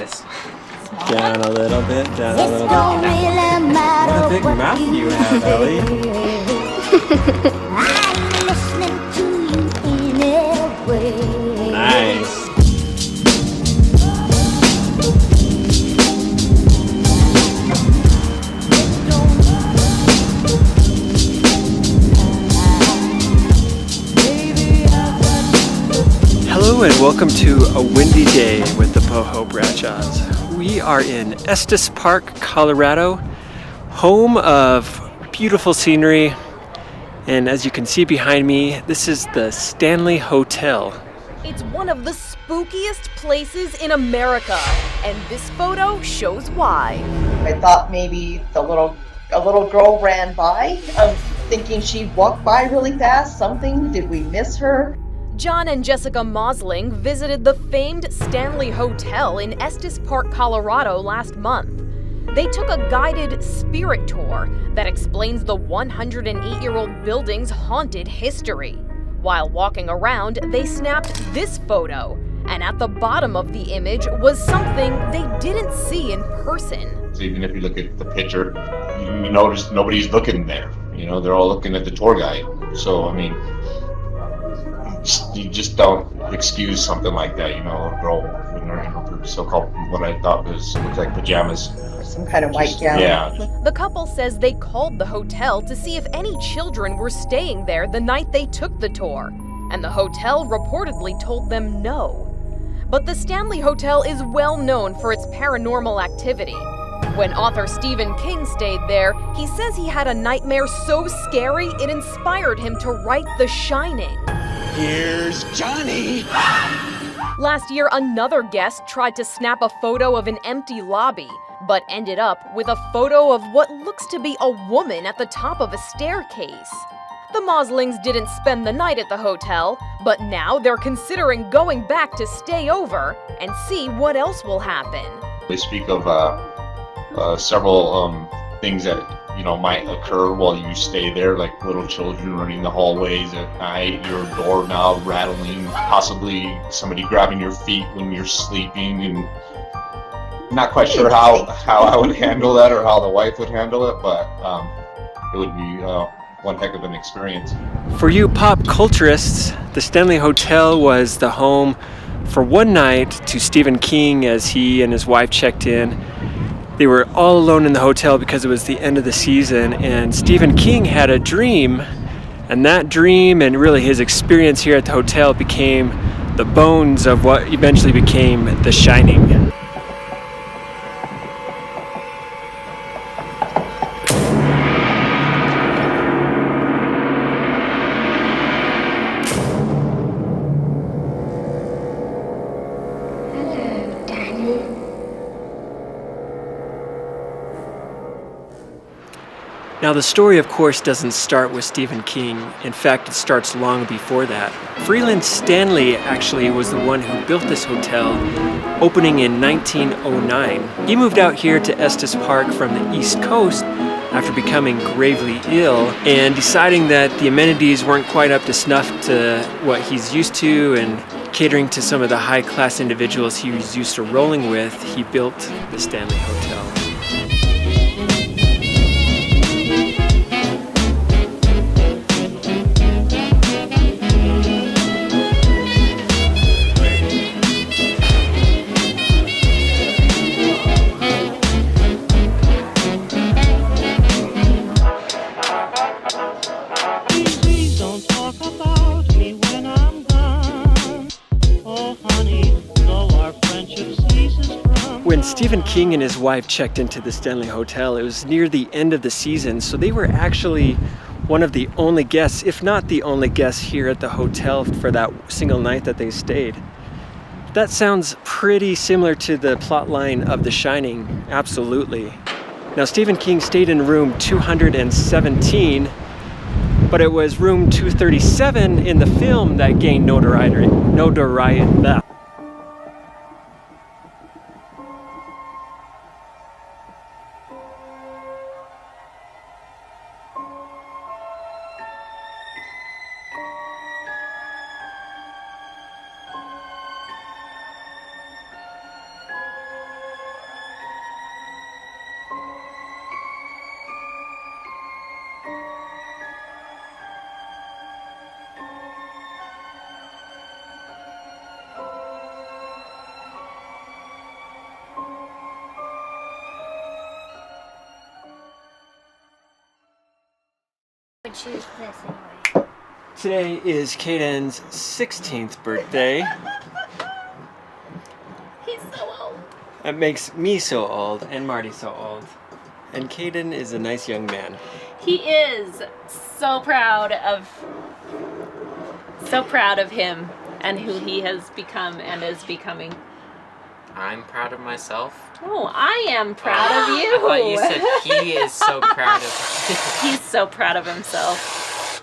size. Down a little bit, down a little bit. Don't really matter What a big mouth you have, Ellie. I'm listening to you in every way. Nice. Hello and welcome to a windy day with the Boho Bradshaws. We are in Estes Park, Colorado, home of beautiful scenery. And as you can see behind me, this is the Stanley Hotel. It's one of the spookiest places in America, and this photo shows why. I thought maybe a little girl ran by, thinking she'd walk by really fast. Something, did we miss her? John and Jessica Mosling visited the famed Stanley Hotel in Estes Park, Colorado last month. They took a guided spirit tour that explains the 108-year-old building's haunted history. While walking around, they snapped this photo, and at the bottom of the image was something they didn't see in person. So even if you look at the picture, you notice nobody's looking there. You know, they're all looking at the tour guide. So, I mean, you just don't excuse something like that, you know, a girl in her so-called, what I thought looked like pajamas. Some kind of white gown. Yeah. The couple says they called the hotel to see if any children were staying there the night they took the tour, and the hotel reportedly told them no. But the Stanley Hotel is well known for its paranormal activity. When author Stephen King stayed there, he says he had a nightmare so scary it inspired him to write The Shining. Here's Johnny! Last year, another guest tried to snap a photo of an empty lobby, but ended up with a photo of what looks to be a woman at the top of a staircase. The Moslings didn't spend the night at the hotel, but now they're considering going back to stay over and see what else will happen. They speak of several things that, you know, might occur while you stay there, like little children running the hallways at night, your doorknob rattling, possibly somebody grabbing your feet when you're sleeping, and not quite sure how I would handle that or how the wife would handle it, but it would be one heck of an experience. For you pop culturists, the Stanley Hotel was the home for one night to Stephen King as he and his wife checked in. They were all alone in the hotel because it was the end of the season, and Stephen King had a dream, and that dream and really his experience here at the hotel became the bones of what eventually became The Shining. Now, the story, of course, doesn't start with Stephen King. In fact, it starts long before that. Freeland Stanley actually was the one who built this hotel, opening in 1909. He moved out here to Estes Park from the East Coast after becoming gravely ill and deciding that the amenities weren't quite up to snuff to what he's used to and catering to some of the high-class individuals he was used to rolling with. He built the Stanley Hotel. When Stephen King and his wife checked into the Stanley Hotel, it was near the end of the season, so they were actually one of the only guests, if not the only guests here at the hotel for that single night that they stayed. That sounds pretty similar to the plot line of The Shining, absolutely. Now, Stephen King stayed in room 217, but it was room 237 in the film that gained notoriety. choose this anyway. Today is Kaiden's 16th birthday. He's so old. That makes me so old and Marty so old. And Kaiden is a nice young man. He is so proud of him and who he has become and is becoming. I'm proud of myself. Oh, I am proud of you. I thought you said he is so proud of He's so proud of himself.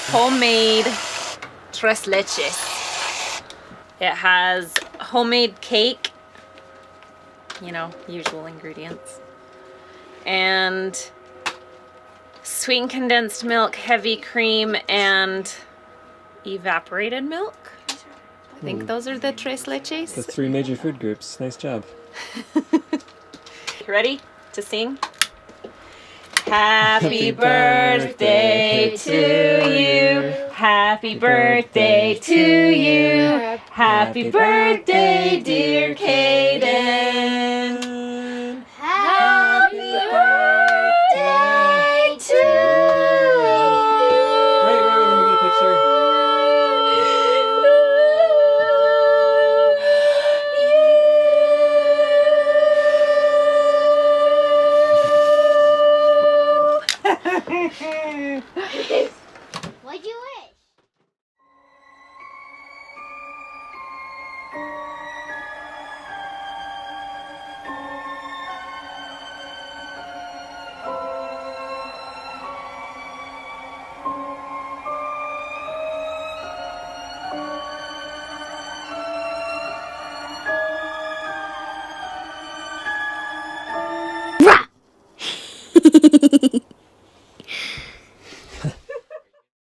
Homemade tres leches. It has homemade cake, you know, usual ingredients, and sweetened condensed milk, heavy cream, and evaporated milk. I think those are the tres leches. The 3 major food groups. Nice job. Ready to sing? Happy birthday to you. Happy birthday to you. Happy birthday, dear Kaiden. Happy birthday to you. Right, let me get a picture. Why'd you